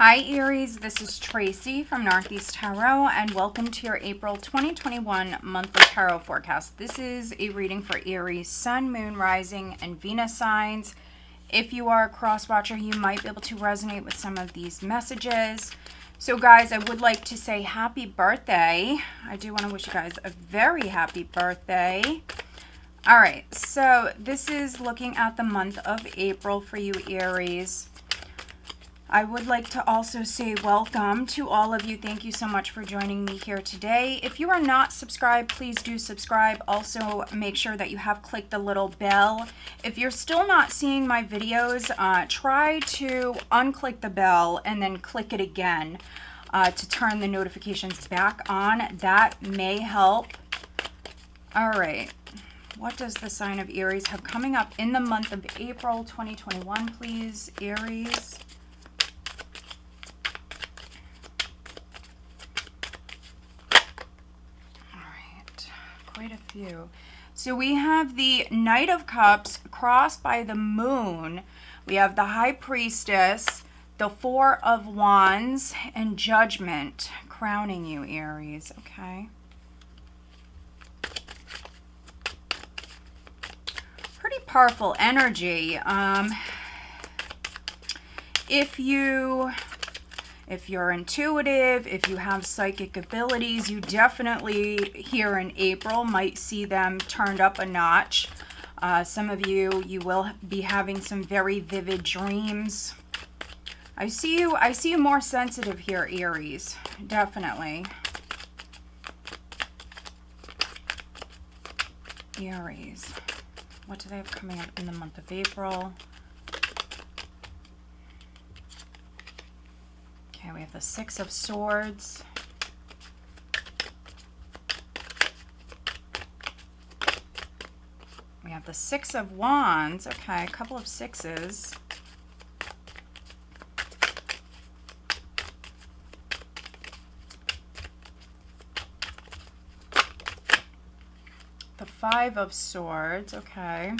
Hi Aries, this is Tracy from Northeast Tarot and welcome to your April 2021 monthly tarot forecast. This is a reading for Aries, Sun, Moon, Rising, and Venus signs. If you are a cross-watcher, you might be able to resonate with some of these messages. So guys, I would like to say happy birthday. I do want to wish you guys a very happy birthday. All right, so this is looking at the month of April for you Aries. I would like to also say welcome to all of you. Thank you so much for joining me here today. If you are not subscribed, please do subscribe. Also, make sure that you have clicked the little bell. If you're still not seeing my videos, try to unclick the bell and then click it again to turn the notifications back on. That may help. All right. What does the sign of Aries have coming up in the month of April 2021, please, Aries? Quite a few. So we have the Knight of Cups crossed by the Moon. We have the High Priestess, the Four of Wands, and Judgment crowning you, Aries. Okay. Pretty powerful energy. If you're intuitive, if you have psychic abilities, you definitely here in April might see them turned up a notch. Some of you will be having some very vivid dreams. I see you more sensitive here, Aries. Definitely. Aries. What do they have coming up in the month of April? Okay, we have the Six of Swords. We have the Six of Wands. Okay, a couple of sixes. The Five of Swords. Okay.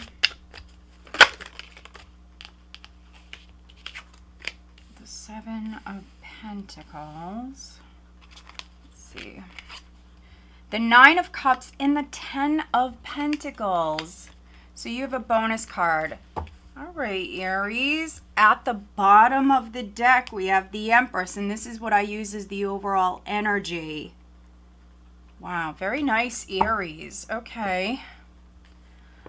The Seven of Pentacles. Let's see. The Nine of Cups and the Ten of Pentacles. So you have a bonus card. All right, Aries. At the bottom of the deck, we have the Empress, and this is what I use as the overall energy. Wow, very nice, Aries. Okay.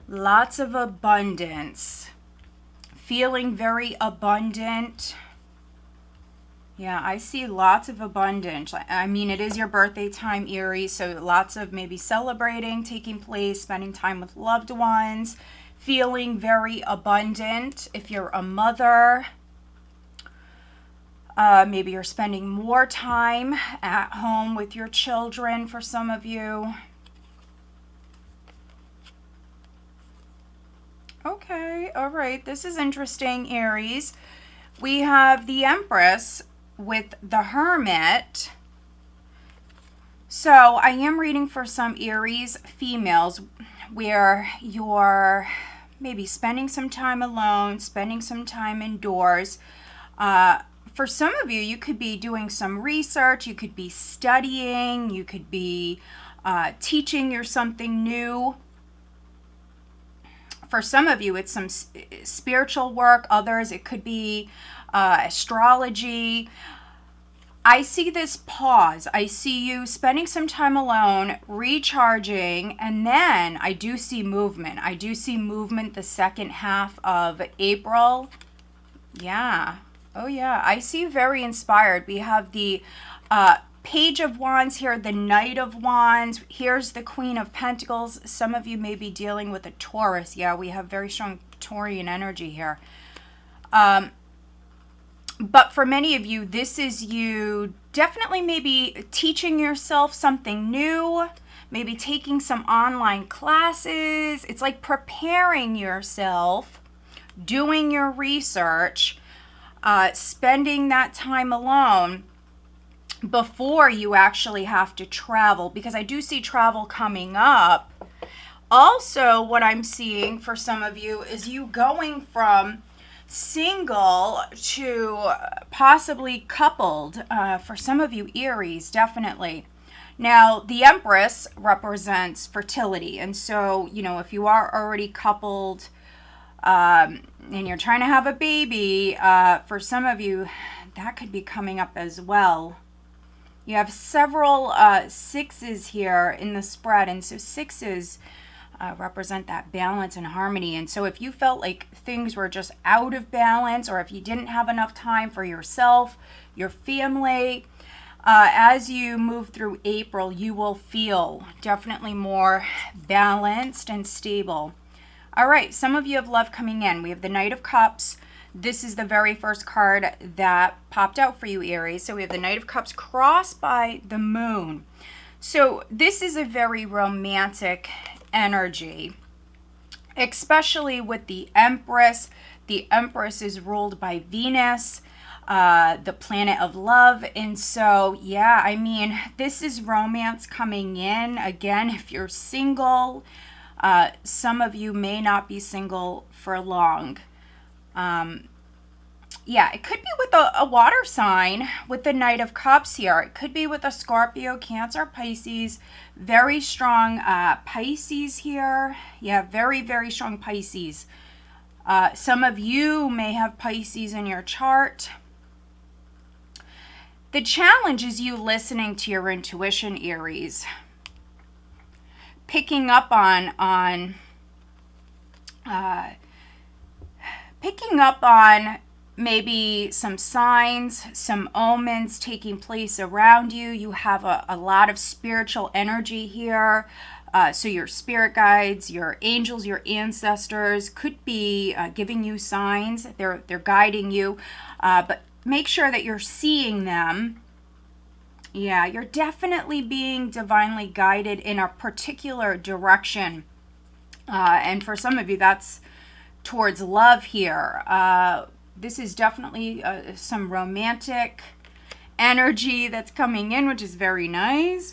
Lots of abundance. Feeling very abundant. Yeah, I see lots of abundance. I mean, it is your birthday time, Aries, so lots of maybe celebrating taking place, spending time with loved ones, feeling very abundant. If you're a mother, maybe you're spending more time at home with your children for some of you. Okay, all right, this is interesting, Aries. We have the Empress with the Hermit. So I am reading for some Aries females where you're maybe spending some time alone, spending some time indoors. For some of you, you could be doing some research, you could be studying, you could be teaching yourself something new. For some of you, it's some spiritual work. Others, it could be astrology. I see this pause. I see you spending some time alone, recharging, and then I do see movement. I do see movement the second half of April. Yeah. Oh, yeah. I see you very inspired. We have the Page of Wands here, the Knight of Wands. Here's the Queen of Pentacles. Some of you may be dealing with a Taurus. Yeah, we have very strong Taurian energy here. But for many of you, this is you definitely maybe teaching yourself something new, maybe taking some online classes. It's like preparing yourself, doing your research, spending that time alone before you actually have to travel, because I do see travel coming up. Also, what I'm seeing for some of you is you going from single to possibly coupled. For some of you, Aries, definitely. Now, the Empress represents fertility. And so, if you are already coupled and you're trying to have a baby, for some of you, that could be coming up as well. You have several sixes here in the spread. And so sixes represent that balance and harmony. And so if you felt like things were just out of balance, or if you didn't have enough time for yourself, your family, as you move through April, you will feel definitely more balanced and stable. All right, some of you have love coming in. We have the Knight of Cups. This is the very first card that popped out for you, Aries. So we have the Knight of Cups crossed by the Moon. So this is a very romantic energy, especially with the Empress. The Empress is ruled by Venus, the planet of love. And so, yeah, I mean, this is romance coming in. Again, if you're single, some of you may not be single for long. Yeah, it could be with a water sign with the Knight of Cups here. It could be with a Scorpio, Cancer, Pisces. Very strong Pisces here. Yeah, very, very strong Pisces. Some of you may have Pisces in your chart. The challenge is you listening to your intuition, Aries. Picking up on maybe some signs, some omens taking place around you. You have a lot of spiritual energy here. So your spirit guides, your angels, your ancestors could be giving you signs. They're guiding you. But make sure that you're seeing them. Yeah, you're definitely being divinely guided in a particular direction. And for some of you, that's towards love here. This is definitely some romantic energy that's coming in, which is very nice,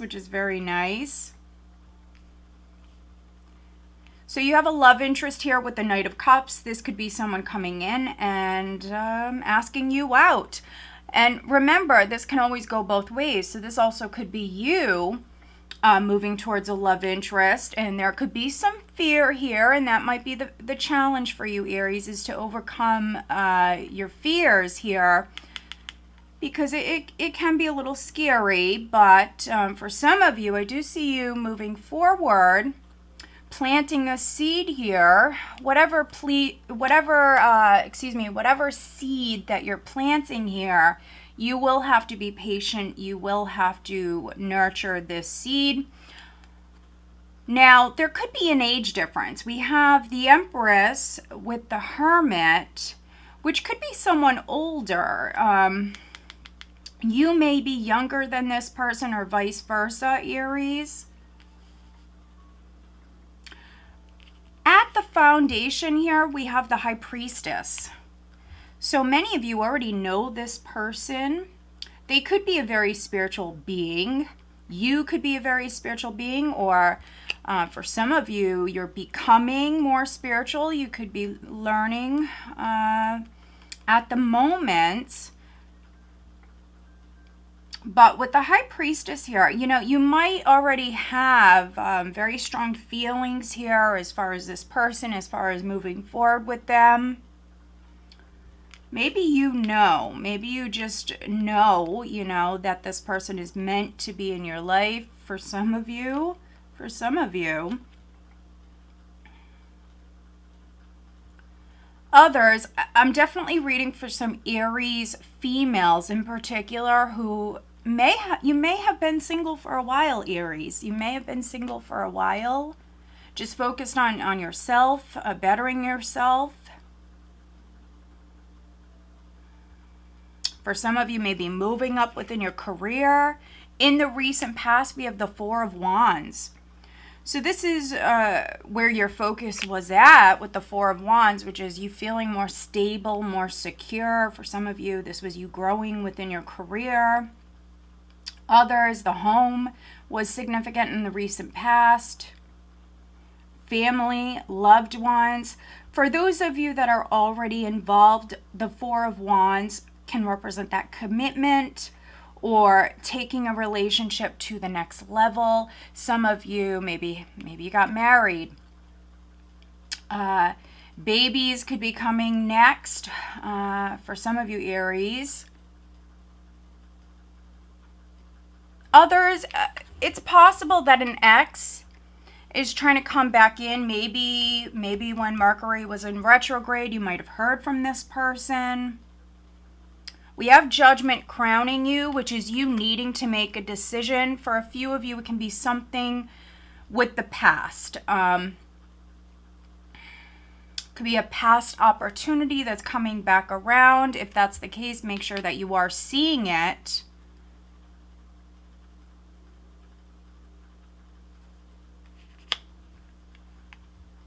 So you have a love interest here with the Knight of Cups. This could be someone coming in and asking you out. And remember, this can always go both ways. So this also could be you moving towards a love interest, and there could be some fear here, and that might be the challenge for you, Aries, is to overcome your fears here, because it can be a little scary. But for some of you, I do see you moving forward, planting a seed here. Whatever seed that you're planting here, you will have to be patient. You will have to nurture this seed. Now, there could be an age difference. We have the Empress with the Hermit, which could be someone older. You may be younger than this person, or vice versa, Aries. At the foundation here, we have the High Priestess. So many of you already know this person. They could be a very spiritual being. You could be a very spiritual being, or for some of you, you're becoming more spiritual. You could be learning at the moment. But with the High Priestess here, you might already have very strong feelings here as far as this person, as far as moving forward with them. Maybe maybe you just know, that this person is meant to be in your life for some of you. Others, I'm definitely reading for some Aries females in particular who you may have been single for a while, Aries. You may have been single for a while, just focused on yourself, bettering yourself. For some of you, maybe moving up within your career. In the recent past, we have the Four of Wands. So this is where your focus was at with the Four of Wands, which is you feeling more stable, more secure. For some of you, this was you growing within your career. Others, the home was significant in the recent past. Family, loved ones. For those of you that are already involved, the Four of Wands can represent that commitment or taking a relationship to the next level. Some of you, maybe you got married. Babies could be coming next for some of you, Aries. Others, it's possible that an ex is trying to come back in. Maybe when Mercury was in retrograde, you might have heard from this person. We have Judgment crowning you, which is you needing to make a decision. For a few of you, it can be something with the past. Could be a past opportunity that's coming back around. If that's the case, make sure that you are seeing it.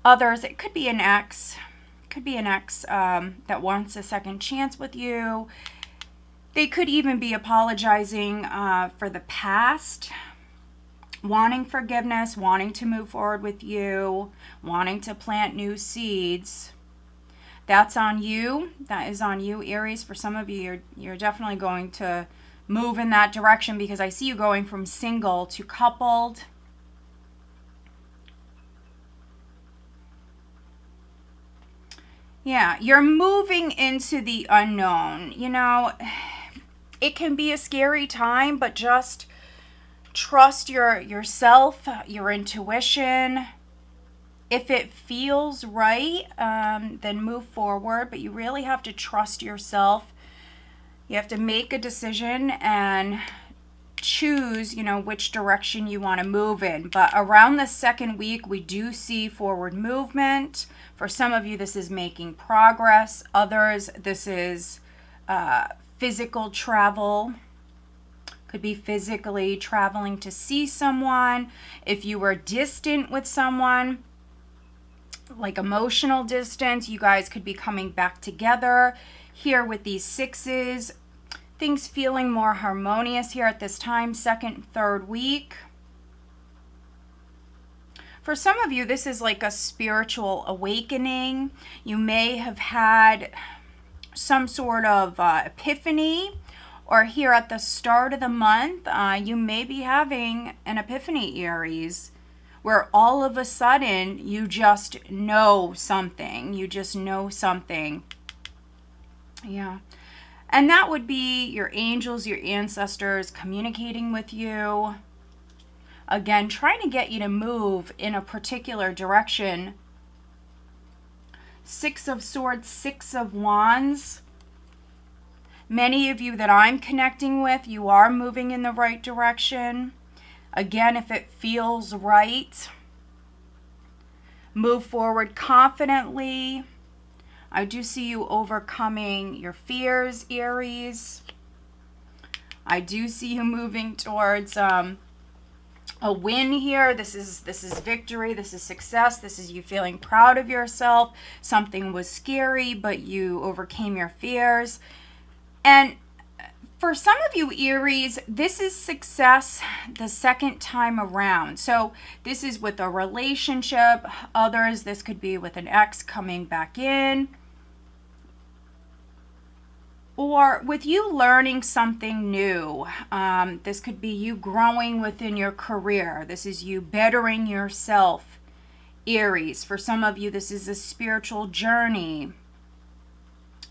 Others, it could be an ex. Could be an ex that wants a second chance with you. They could even be apologizing for the past, wanting forgiveness, wanting to move forward with you, wanting to plant new seeds. That's on you. That is on you, Aries. For some of you, you're definitely going to move in that direction because I see you going from single to coupled. Yeah, you're moving into the unknown. You know, it can be a scary time, but just trust yourself, your intuition. If it feels right, then move forward, but you really have to trust yourself. You have to make a decision and choose, you know, which direction you want to move in. But around the second week, we do see forward movement. For some of you, this is making progress. Others, this is physical travel. Could be physically traveling to see someone. If you were distant with someone, like emotional distance, you guys could be coming back together. Here with these sixes, things feeling more harmonious here at this time, second, third week. For some of you, this is like a spiritual awakening. You may have had some sort of epiphany, or here at the start of the month, you may be having an epiphany, Aries, where all of a sudden you just know something. You just know something. Yeah. And that would be your angels, your ancestors communicating with you. Again, trying to get you to move in a particular direction. Six of Swords, Six of Wands. Many of you that I'm connecting with, you are moving in the right direction. Again, if it feels right, move forward confidently. I do see you overcoming your fears, Aries. I do see you moving towards a win here. This is victory. This is success. This is you feeling proud of yourself. Something was scary, but you overcame your fears. And for some of you, Aries, this is success the second time around. So this is with a relationship. Others, this could be with an ex coming back in. Or with you learning something new. This could be you growing within your career. This is you bettering yourself, Aries. For some of you, this is a spiritual journey.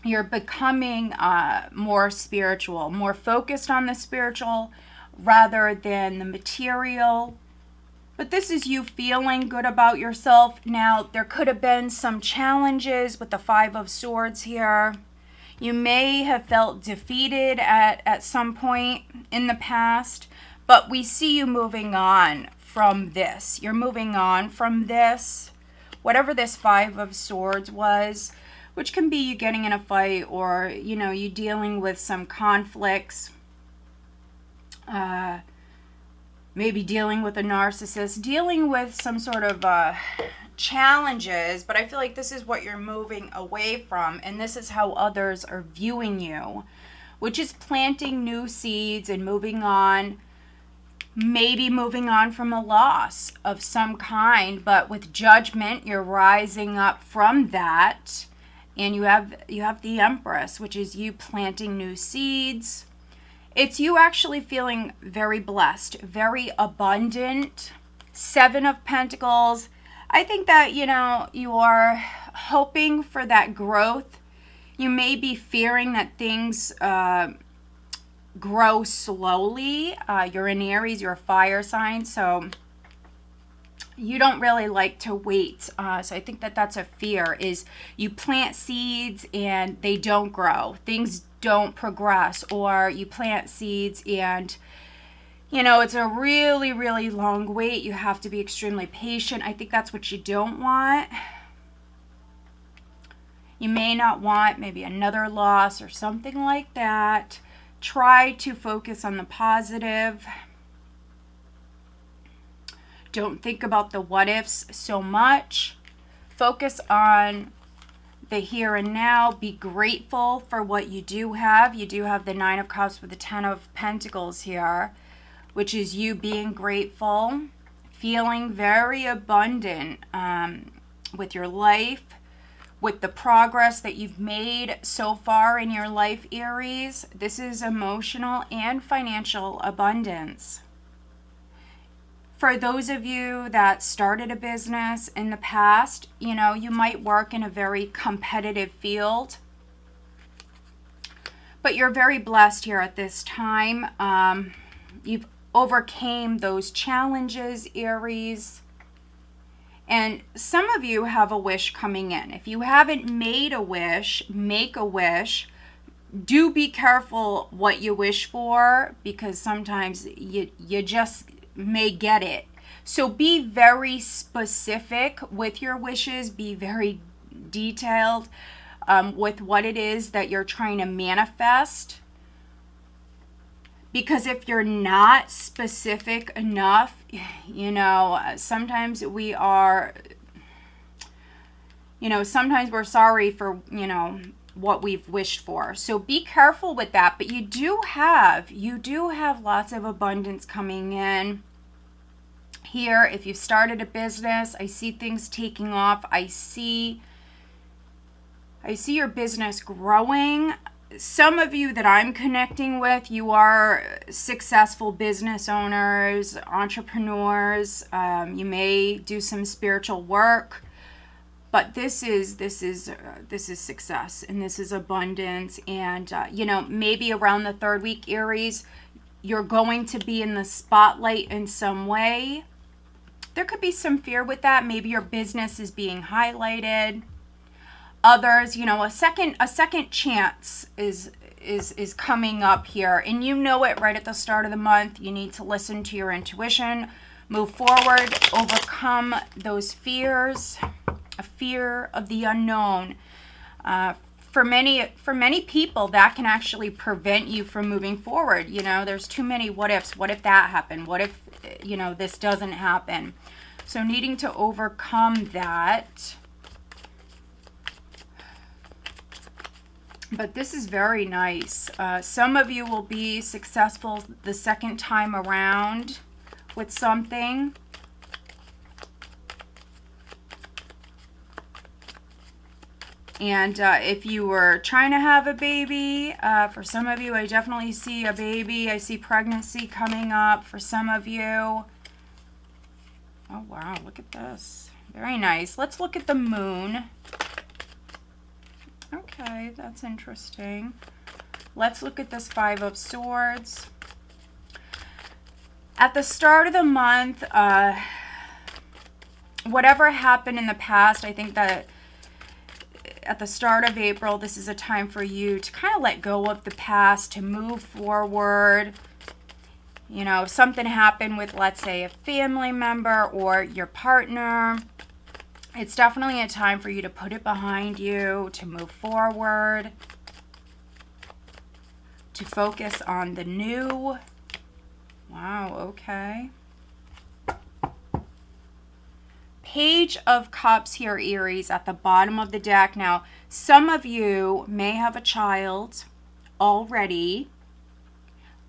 You're becoming more spiritual, more focused on the spiritual rather than the material. But this is you feeling good about yourself. Now, there could have been some challenges with the Five of Swords here. You may have felt defeated at some point in the past, but we see you moving on from this. You're moving on from this, whatever this Five of Swords was, which can be you getting in a fight or, you know, you dealing with some conflicts, maybe dealing with a narcissist, dealing with some sort of challenges, but I feel like this is what you're moving away from, and this is how others are viewing you, which is planting new seeds and moving on. maybe moving on from a loss of some kind, but with Judgment, you're rising up from that. And you have the Empress, which is you planting new seeds. It's you actually feeling very blessed, very abundant. Seven of Pentacles. I think that, you are hoping for that growth. You may be fearing that things grow slowly. You're in Aries, you're a fire sign, so you don't really like to wait. So I think that that's a fear, is you plant seeds and they don't grow. Things don't progress, or you plant seeds and it's a really, really long wait. You have to be extremely patient. I think that's what you don't want. You may not want maybe another loss or something like that. Try to focus on the positive. Don't think about the what ifs so much. Focus on the here and now. Be grateful for what you do have. You do have the Nine of Cups with the Ten of Pentacles here, which is you being grateful, feeling very abundant with your life, with the progress that you've made so far in your life, Aries. This is emotional and financial abundance. For those of you that started a business in the past, you might work in a very competitive field, but you're very blessed here at this time. You've overcame those challenges, Aries. And some of you have a wish coming in. If you haven't made a wish, make a wish. Do be careful what you wish for, because sometimes you just may get it. So be very specific with your wishes. Be very detailed with what it is that you're trying to manifest. Because if you're not specific enough, sometimes we are, sometimes we're sorry for, what we've wished for. So be careful with that. But you do have lots of abundance coming in here. If you've started a business, I see things taking off. I see your business growing. Some of you that I'm connecting with, you are successful business owners, entrepreneurs. You may do some spiritual work, but this is success, and this is abundance. And maybe around the third week, Aries, you're going to be in the spotlight in some way. There could be some fear with that. Maybe your business is being highlighted. Others, a second chance is coming up here, and it right at the start of the month. You need to listen to your intuition, move forward, overcome those fears, a fear of the unknown. For many people, that can actually prevent you from moving forward. There's too many what ifs. What if that happened? What if this doesn't happen? So needing to overcome that. But this is very nice. Some of you will be successful the second time around with something. And if you were trying to have a baby, for some of you, I definitely see a baby. I see pregnancy coming up for some of you. Oh, wow. Look at this. Very nice. Let's look at the moon. Okay, that's interesting. Let's look at this Five of Swords. At the start of the month, whatever happened in the past, I think that at the start of April, this is a time for you to kind of let go of the past, to move forward. If something happened with, let's say, a family member or your partner, it's definitely a time for you to put it behind you, to move forward, to focus on the new. Wow, okay. Page of Cups here, Aries, at the bottom of the deck. Now, some of you may have a child already.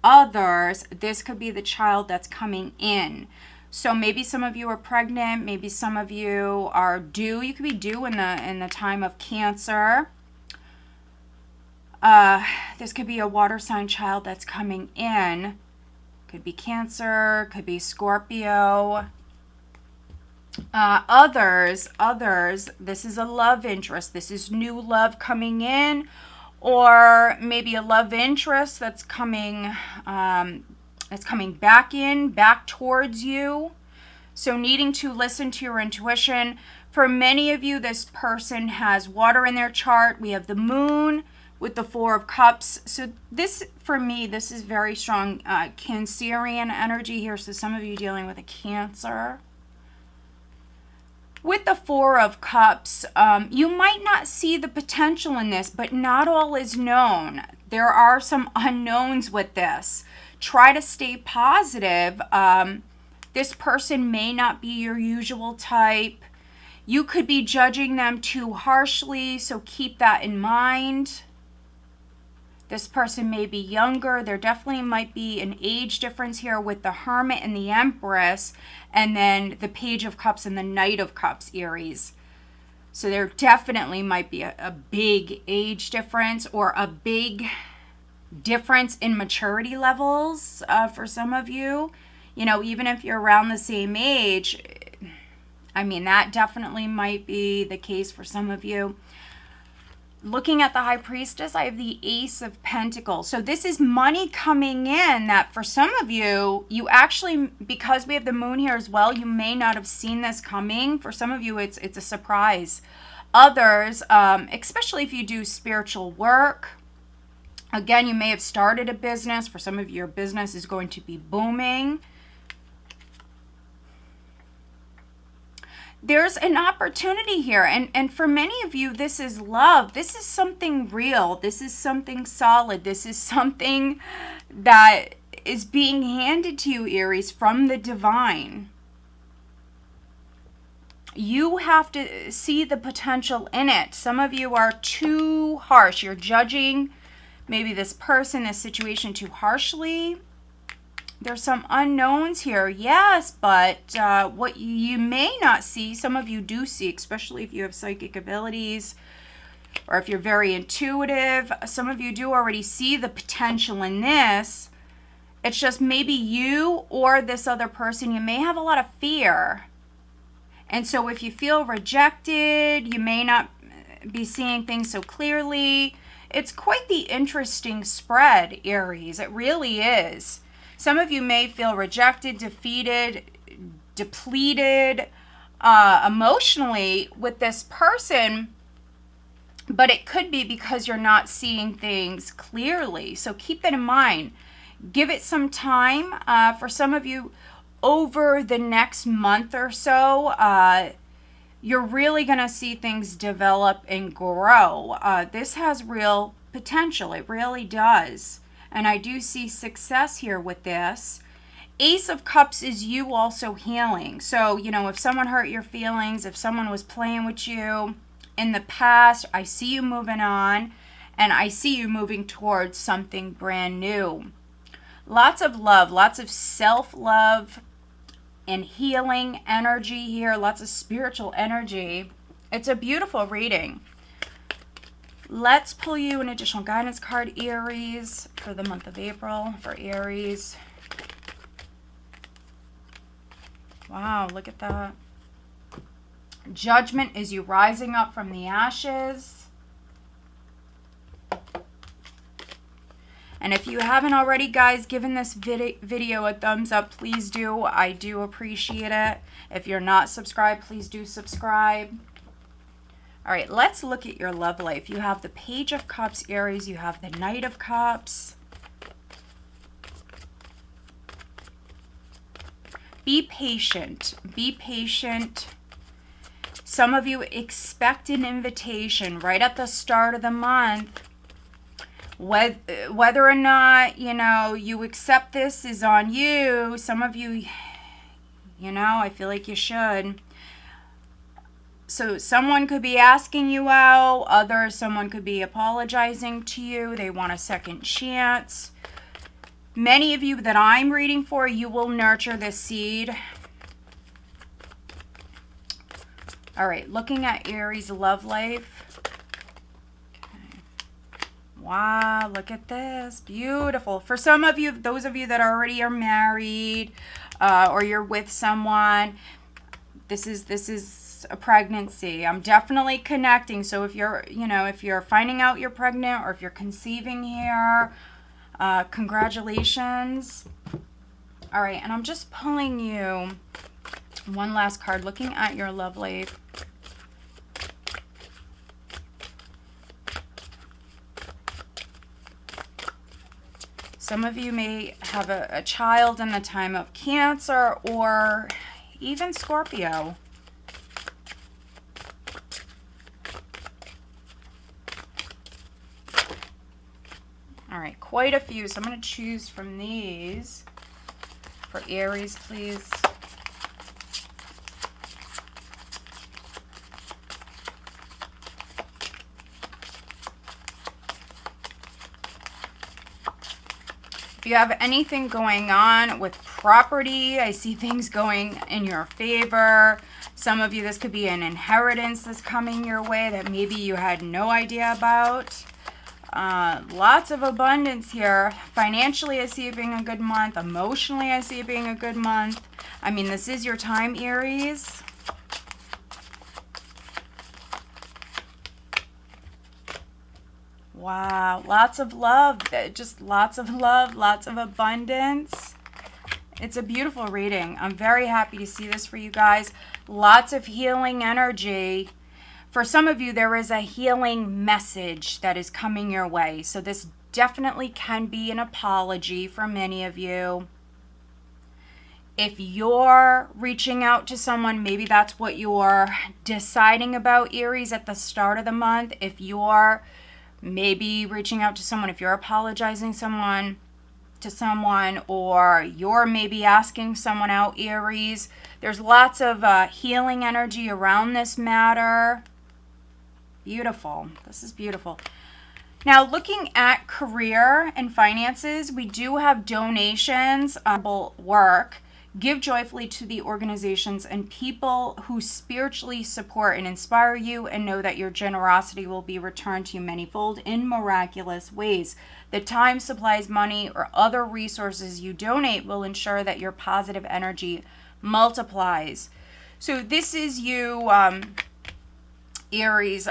others, this could be the child that's coming in. So maybe some of you are pregnant, maybe some of you are due. You could be due in the time of Cancer. This could be a water sign child that's coming in. Could be Cancer, could be Scorpio. Others, this is a love interest. This is new love coming in, or maybe a love interest that's coming back towards you. So needing to listen to your intuition. For many of you, this person has water in their chart. We have the moon with the Four of Cups. So this, for me, this is very strong Cancerian energy here. So some of you dealing with a Cancer. With the Four of Cups, you might not see the potential in this, but not all is known. There are some unknowns with this. Try to stay positive. This person may not be your usual type. You could be judging them too harshly, so keep that in mind. This person may be younger. There definitely might be an age difference here with the Hermit and the Empress, and then the Page of Cups and the Knight of Cups, Aries. So there definitely might be a big age difference, or a big difference in maturity levels for some of you. You know, even if you're around the same age, I mean, that definitely might be the case for some of you. Looking at the High Priestess, I have the Ace of Pentacles. So this is money coming in that for some of you, you actually, because we have the moon here as well, you may not have seen this coming. For some of you, it's a surprise. Others, especially if you do spiritual work, again, you may have started a business. For some of you, your business is going to be booming. There's an opportunity here, and for many of you, this is love. This is something real. This is something solid. This is something that is being handed to you, Aries, from the divine. You have to see the potential in it. Some of you are too harsh. You're judging maybe this person, this situation too harshly. There's some unknowns here, yes, but what you may not see, some of you do see, especially if you have psychic abilities or if you're very intuitive. Some of you do already see the potential in this. It's just maybe you or this other person, you may have a lot of fear. And so if you feel rejected, you may not be seeing things so clearly. It's quite the interesting spread, Aries. It really is. Some of you may feel rejected, defeated, depleted emotionally with this person, but it could be because you're not seeing things clearly. So keep that in mind. Give it some time. For some of you, over the next month or so, you're really going to see things develop and grow. This has real potential. It really does. And I do see success here with this. Ace of Cups is you also healing. So, you know, if someone hurt your feelings, if someone was playing with you in the past, I see you moving on, and I see you moving towards something brand new. Lots of love, lots of self-love and healing energy here, lots of spiritual energy. It's a beautiful reading. Let's pull you an additional guidance card, Aries, for the month of April for Aries. Wow, look at that. Judgment is you rising up from the ashes. And if you haven't already, guys, given this video a thumbs up, please do. I do appreciate it. If you're not subscribed, please do subscribe. All right, let's look at your love life. You have the Page of Cups, Aries. You have the Knight of Cups. Be patient. Be patient. Some of you expect an invitation right at the start of the month. Whether or not, you know, you accept this is on you. Some of you, you know, I feel like you should. So someone could be asking you out, someone could be apologizing to you. They want a second chance. Many of you that I'm reading for, you will nurture this seed. All right, looking at Aries love life. Okay. Wow, look at this. Beautiful. For some of you, those of you that already are married or you're with someone, this is a pregnancy. I'm definitely connecting. So if you're, if you're finding out you're pregnant or if you're conceiving here, congratulations. All right, and I'm just pulling you one last card, looking at your love life. Some of you may have a child in the time of Cancer or even Scorpio. All right, quite a few. So I'm going to choose from these for Aries, please. If you have anything going on with property, I see things going in your favor. Some of you, this could be an inheritance that's coming your way that maybe you had no idea about. Lots of abundance here. Financially, I see it being a good month. Emotionally, I see it being a good month. I mean, this is your time, Aries. Wow, lots of love, just lots of love, lots of abundance. It's a beautiful reading. I'm very happy to see this for you guys. Lots of healing energy. For some of you, there is a healing message that is coming your way. So this definitely can be an apology for many of you. If you're reaching out to someone, maybe that's what you're deciding about, Aries, at the start of the month. If you're maybe reaching out to someone, if you're apologizing to someone, or you're maybe asking someone out, Aries, there's lots of healing energy around this matter. Beautiful. This is beautiful. Now, looking at career and finances, we do have donations, work. Give joyfully to the organizations and people who spiritually support and inspire you, and know that your generosity will be returned to you manyfold in miraculous ways. The time, supplies, money, or other resources you donate will ensure that your positive energy multiplies. So this is you, Aries,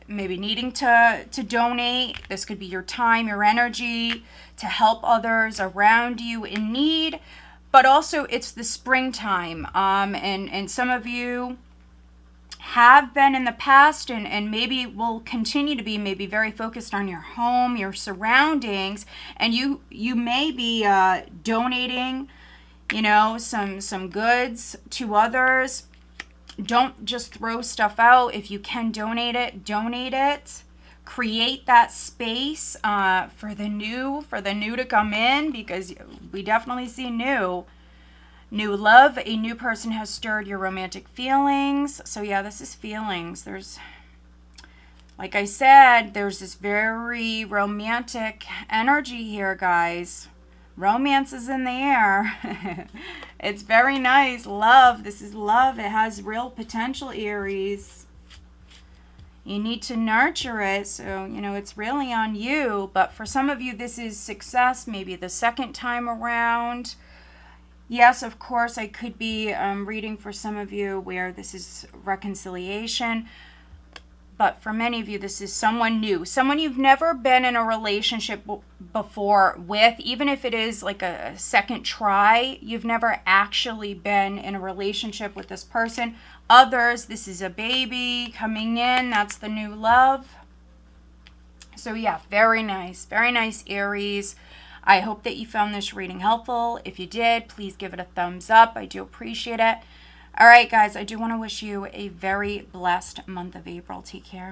maybe needing to donate. This could be your time, your energy to help others around you in need. But also it's the springtime, and some of you have been in the past and maybe will continue to be maybe very focused on your home, your surroundings, and you may be donating, some goods to others. Don't just throw stuff out. If you can donate it, donate it. Create that space for the new to come in, because we definitely see new love. A new person has stirred your romantic feelings. So yeah, this is feelings. There's, like I said, there's this very romantic energy here, guys. Romance is in the air. It's very nice. Love. This is love. It has real potential, Aries. You need to nurture it, so, it's really on you. But for some of you, this is success, maybe the second time around. Yes, of course, I could be reading for some of you where this is reconciliation. But for many of you, this is someone new, someone you've never been in a relationship before with, even if it is like a second try. You've never actually been in a relationship with this person. Others, this is a baby coming in. That's the new love. So yeah, very nice, Aries. I hope that you found this reading helpful. If you did, please give it a thumbs up. I do appreciate it. All right, guys, I do want to wish you a very blessed month of April. Take care.